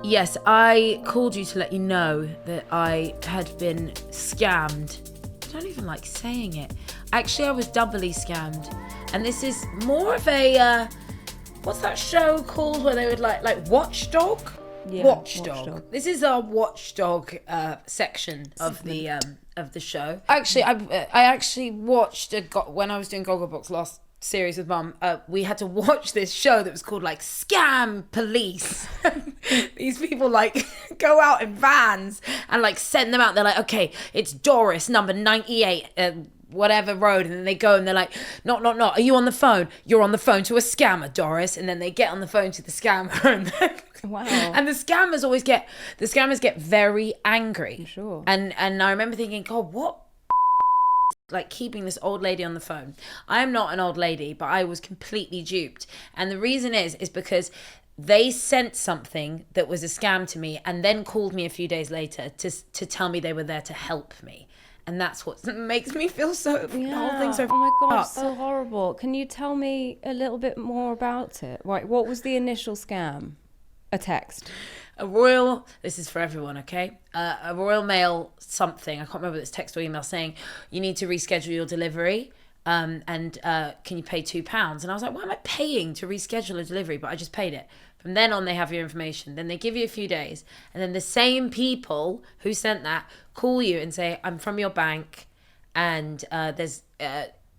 Yes, I called you to let you know that I had been scammed. I don't even like saying it. Actually, I was doubly scammed. And this is more of a, what's that show called where they would like Watchdog? Yeah, Watchdog. This is our Watchdog section of the show. Actually, I actually watched when I was doing Gogglebox last series with Mum. We had to watch this show that was called like Scam Police. These people like go out in vans and like send them out. They're like, okay, it's Doris, number 98. Whatever road, and then they go and they're like, not, are you on the phone? You're on the phone to a scammer, Doris. And then they get on the phone to the scammer, and then, wow. And the scammers get very angry. I'm sure. And I remember thinking, God, what? Like keeping this old lady on the phone. I am not an old lady, but I was completely duped. And the reason is because they sent something that was a scam to me and then called me a few days later to tell me they were there to help me. And that's what makes me feel so, the whole thing so oh my God, up. so horrible. Can you tell me a little bit more about it? Right, what was the initial scam? A text? This is for everyone, okay? A Royal Mail something, I can't remember if it's text or email, saying you need to reschedule your delivery and can you pay £2? And I was like, why am I paying to reschedule a delivery? But I just paid it. From then on, they have your information. Then they give you a few days. And then the same people who sent that call you and say, I'm from your bank and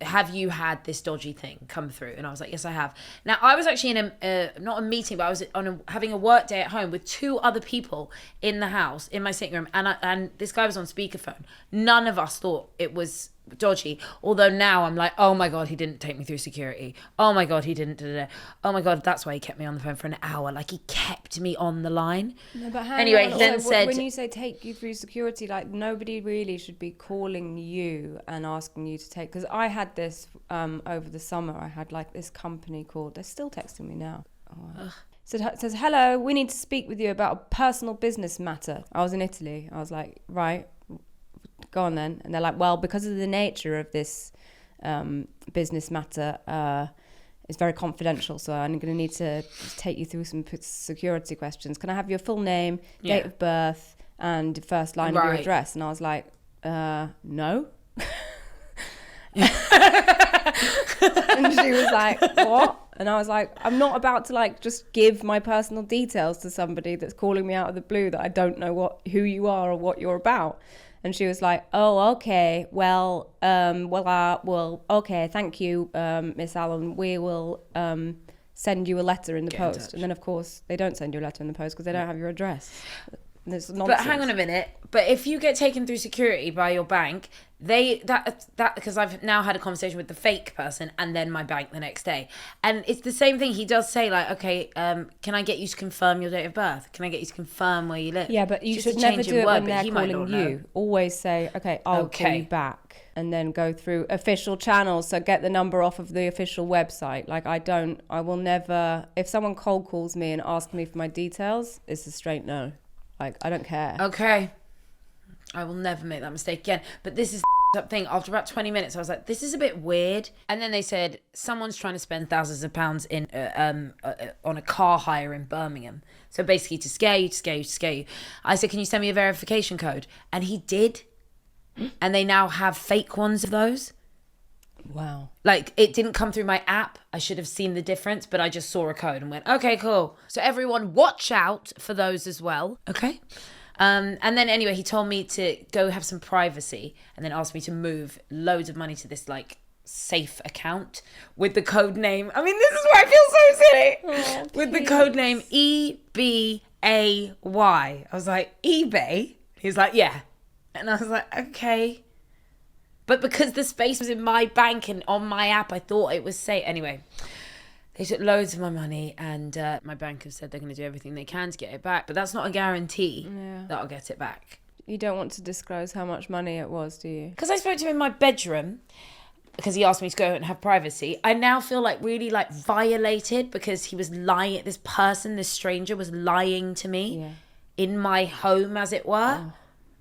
have you had this dodgy thing come through? And I was like, yes, I have. Now, I was actually in not a meeting, but I was having a work day at home with two other people in the house, in my sitting room. And this guy was on speakerphone. None of us thought it was dodgy. Although now I'm like, oh my God, he didn't take me through security. Oh my God, he didn't. Oh my God, that's why he kept me on the phone for an hour. Like he kept me on the line. No, but anyway, he then said, when you say take you through security, like nobody really should be calling you and asking you to take, because I had this over the summer. I had like this company called, they're still texting me now. So it says, hello, we need to speak with you about a personal business matter. I was in Italy. I was like, right, go on then. And they're like, well, because of the nature of this business matter, it's very confidential, so I'm going to need to take you through some security questions. Can I have your full name, date of birth, and first line of your address? And I was like, no. And she was like, what? And I was like, I'm not about to like just give my personal details to somebody that's calling me out of the blue that I don't know who you are or what you're about. And she was like, oh, okay, well, okay, thank you, Miss Allen. We will send you a letter in the post. And then, of course, they don't send you a letter in the post because they don't have your address. There's nonsense. But hang on a minute. But if you get taken through security by your bank, that because I've now had a conversation with the fake person and then my bank the next day, and it's the same thing. He does say like, okay, can I get you to confirm your date of birth? Can I get you to confirm where you live? Yeah, but you should never do it when they're calling you. Always say, okay, I'll call you back, and then go through official channels. So get the number off of the official website. Like I will never. If someone cold calls me and asks me for my details, it's a straight no. Like, I don't care. Okay. I will never make that mistake again. But this is the thing. After about 20 minutes, I was like, this is a bit weird. And then they said, someone's trying to spend thousands of pounds in on a car hire in Birmingham. So basically to scare you. I said, can you send me a verification code? And he did. And they now have fake ones of those. Wow. Like, it didn't come through my app. I should have seen the difference, but I just saw a code and went, okay, cool. So everyone watch out for those as well. Okay. And then anyway, he told me to go have some privacy and then asked me to move loads of money to this like safe account with the code name. I mean, this is where I feel so silly. Oh, with the code name EBAY. I was like, eBay? He's like, yeah. And I was like, okay. But because the space was in my bank and on my app, I thought it was safe. Anyway, they took loads of my money and my bank have said they're going to do everything they can to get it back. But that's not a guarantee that I'll get it back. You don't want to disclose how much money it was, do you? Because I spoke to him in my bedroom because he asked me to go and have privacy. I now feel like really like violated because he was lying. This person, this stranger was lying to me in my home, as it were.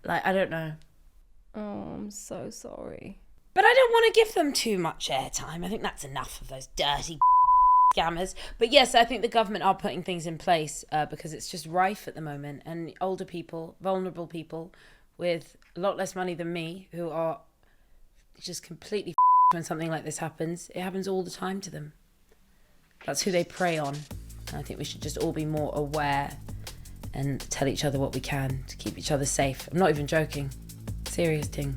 Like, I don't know. Oh, I'm so sorry. But I don't want to give them too much airtime. I think that's enough of those dirty scammers. But yes, I think the government are putting things in place because it's just rife at the moment. And older people, vulnerable people with a lot less money than me, who are just completely when something like this happens. It happens all the time to them. That's who they prey on. And I think we should just all be more aware and tell each other what we can to keep each other safe. I'm not even joking. Serious thing.